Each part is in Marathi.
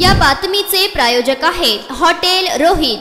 या बातमीचे प्रायोजक आहेत हॉटेल रोहित।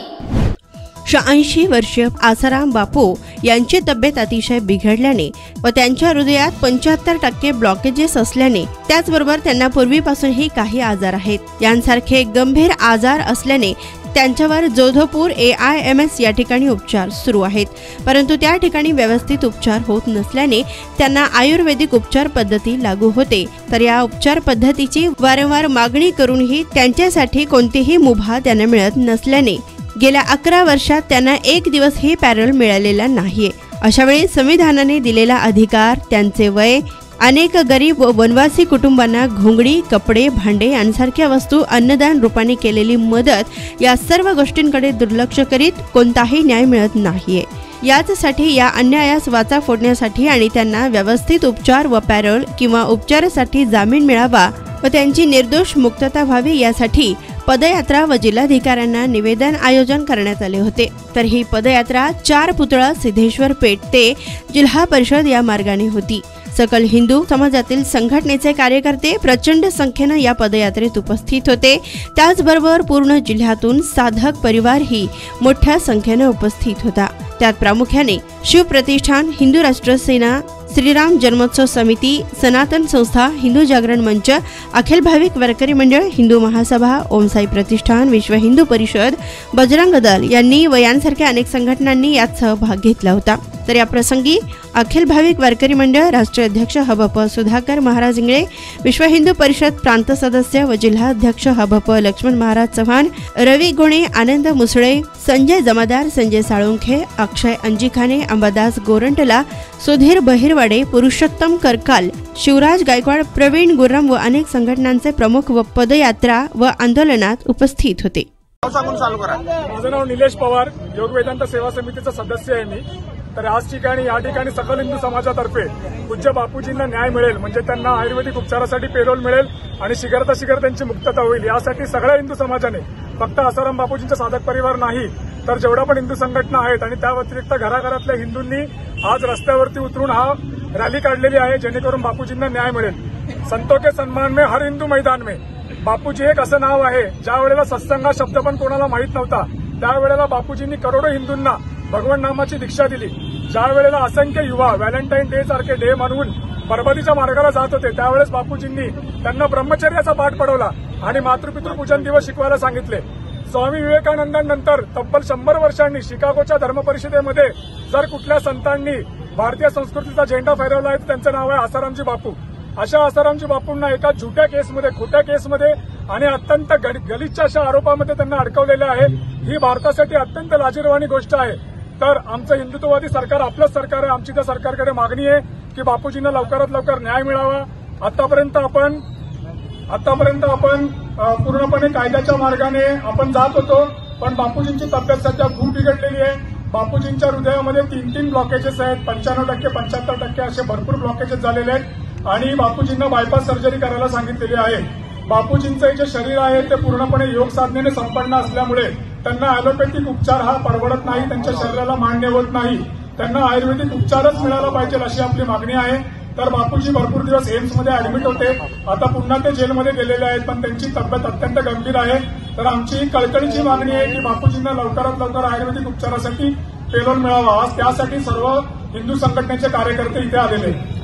86 वर्षीय आसाराम बापू यांची तब्येत अतिशय बिघडल्याने व त्यांच्या हृदयात 75% ब्लॉकेजेस असल्याने त्याचबरोबर त्यांना पूर्वीपासूनही काही आजार आहेत। यांसारखे गंभीर आजार असल्याने त्यांच्यावर जोधपूर AIMS या ठिकाणी उपचार सुरू आहेत, परंतु त्या ठिकाणी व्यवस्थित उपचार होत नसल्याने त्यांना आयुर्वेदिक उपचार पद्धती लागू होते। तर या उपचार पद्धतीची वारंवार मागणी करूनही त्यांच्यासाठी कोणतीही मुभा त्यांना मिळत नसल्याने गेल्या 11 वर्षात त्यांना एक दिवसही पॅरोल मिळालेला नाहीये। अशा वेळी संविधानाने दिलेला अधिकार, त्यांचे वय, अनेक गरीब व वनवासी कुटुंबांना घोंगडी, कपडे, भांडे यांसारख्या वस्तू अन्नदान रूपाने केलेली मदत या सर्व गोष्टींकडे दुर्लक्ष करीत कोणताही न्याय मिळत नाहीये। याचसाठी या अन्यायास वाचा फोडण्यासाठी आणि त्यांना व्यवस्थित उपचार व पॅरोल किंवा उपचारासाठी जामीन मिळावा व त्यांची निर्दोष मुक्तता व्हावी यासाठी पदयात्रा व जिल्हाधिकाऱ्यांना निवेदन आयोजन करण्यात आले होते। तर ही पदयात्रा 4 पुतळा सिद्धेश्वर पेठ ते जिल्हा परिषद या मार्गाने होती। सकल हिंदू समाजातील संघटनेचे कार्यकर्ते प्रचंड संख्येने या पदयात्रेत उपस्थित होते। त्याचबरोबर पूर्ण जिल्ह्यातून साधक परिवार ही मोठ्या संख्येने उपस्थित होता। त्यात प्रामुख्याने शिवप्रतिष्ठान, हिंदू राष्ट्र सेना, श्रीराम जन्मोत्सव समिती, सनातन संस्था, हिंदू जागरण मंच, अखिल भाविक वारकरी मंडळ, हिंदू महासभा, ओम साई प्रतिष्ठान, विश्व हिंदू परिषद, बजरंग दल यांनी व यांसारख्या अनेक संघटनांनी यात सहभाग घेतला होता। तर या प्रसंगी अखिल भाविक वारकरी मंडळ राष्ट्रीय अध्यक्ष हबप सुधाकर महाराज इंगळे, विश्व हिंदू परिषद प्रांत सदस्य व जिल्हा अध्यक्ष हबप लक्ष्मण महाराज चव्हाण, रवी गोणे, आनंद मुसळे, संजय जमादार, संजय साळुंखे, अक्षय अंजिखाने, अंबादास गोरंटला, सुधीर बहिरवाडे, पुरुषोत्तम करकाल, शिवराज गायकवाड, प्रवीण गुर्रम व अनेक संघटनांचे प्रमुख व पदयात्रा व आंदोलनात उपस्थित होते। माझं नाव निलेश पवार, योग वेदांत सेवा समितीचा सदस्य आहे मी। तर आज या ठिकाणी सकल हिंदू समाजातर्फे पूज्य बापूजींना न्याय मिळेल, म्हणजे त्यांना आयुर्वेदिक उपचारासाठी पेरोल मिळेल आणि शीघ्र त्यांची मुक्तता होईल यासाठी सगळ्या हिंदू समाजाने, फक्त आसाराम बापूजींचा साधक परिवार नाही तर जेवढा पण हिंदू संघटना आहेत आणि त्या व्यतिरिक्त घराघरातल्या हिंदूंनी आज रस्त्यावरती उतरून हा रॅली काढलेली आहे, जेणेकरून बापूजींना न्याय मिळेल। संतों के सम्मान में हर हिंदू मैदान में बापूजी एक असं नाव आहे, ज्या वेळेला सत्संग हा शब्द पण कोणाला माहित नव्हता त्यावेळेला बापूजींनी करोडो हिंदूंना भगवान नामाची दीक्षा दिली। ज्या वेळेला असंख्य युवा व्हॅलेंटाईन डे सारखे डे म्हणून बरबादीच्या मार्गाला जात होते त्यावेळेस बापूजींनी त्यांना ब्रह्मचर्याचा पाठ पडवला आणि मातृपितृ पूजन दिवस शिकवायला सांगितले। स्वामी विवेकानंदांनंतर तब्बल 100 वर्षांनी शिकागोच्या धर्म परिषदेमध्ये जर कुठल्या संतांनी भारतीय संस्कृतीचा झेंडा फहरवला आहे तर त्यांचं नाव आहे आसारामजी बापू। अशा आसारामजी बापूंना एका झुट्या केसमध्ये, खोट्या केसमध्ये आणि अत्यंत गलिच्छ अशा आरोपामध्ये त्यांना अडकवलेलं आहे। ही भारतासाठी अत्यंत लाजिरवाणी गोष्ट आहे। तर आमचं हिंदुत्ववादी सरकार आपलंच सरकार आहे। आमची त्या सरकारकडे मागणी आहे की बापूजींना लवकरात लवकर न्याय मिळावा। आतापर्यंत आपण पूर्णपणे कायद्याच्या मार्गाने आपण जात होतो, पण बापूजींची तब्येत सध्या खूप बिघडलेली आहे। बापूजींच्या हृदयामध्ये 3 ब्लॉकेजेस आहेत, 95%, 75% असे भरपूर ब्लॉकेजेस झालेले आहेत आणि बापूजींना बायपास सर्जरी करायला सांगितलेली आहे। बापूजींचं जे शरीर आहे ते पूर्णपणे योग साधनेने संपन्न असल्यामुळे त्यांना ॲलोपॅथिक उपचार हा परवडत नाही, त्यांच्या शरीराला मान्य होत नाही। त्यांना आयुर्वेदिक उपचारच मिळाला पाहिजे अशी आपली मागणी आहे। तर बापूजी भरपूर दिवस एम्समध्ये ऍडमिट होते, आता पुन्हा ते जेलमध्ये गेलेले आहेत, पण त्यांची तब्येत अत्यंत गंभीर आहे। तर आमची कळकळीची मागणी आहे की बापूजींना लवकरात लवकर आयुर्वेदिक उपचारासाठी पेरोल मिळावा। आज त्यासाठी सर्व हिंदू संघटनेचे कार्यकर्ते इथे आलेले आहेत।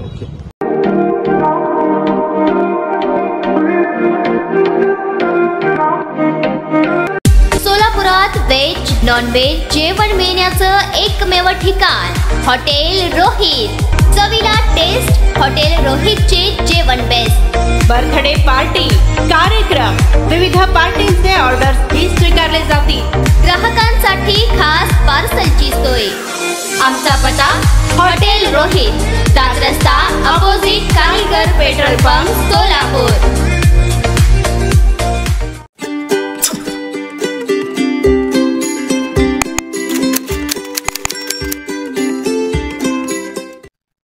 सोलापुरात व्हेज, नॉन व्हेज जेवण मिळण्याचं एकमेव ठिकाण हॉटेल रोहित। चवीला टेस्ट, हॉटेल रोहितचे जेवण बेस्ट। बर्थडे पार्टी, कार्यक्रम, विविध पार्टींचे ऑर्डर्स स्वीकारले जातील। ग्राहकांसाठी खास पार्सलची सोय। आमचा पत्ता हॉटेल रोहित, दादर रस्ता, अपोजिट कारीगर पेट्रोल पंप, सोलापूर।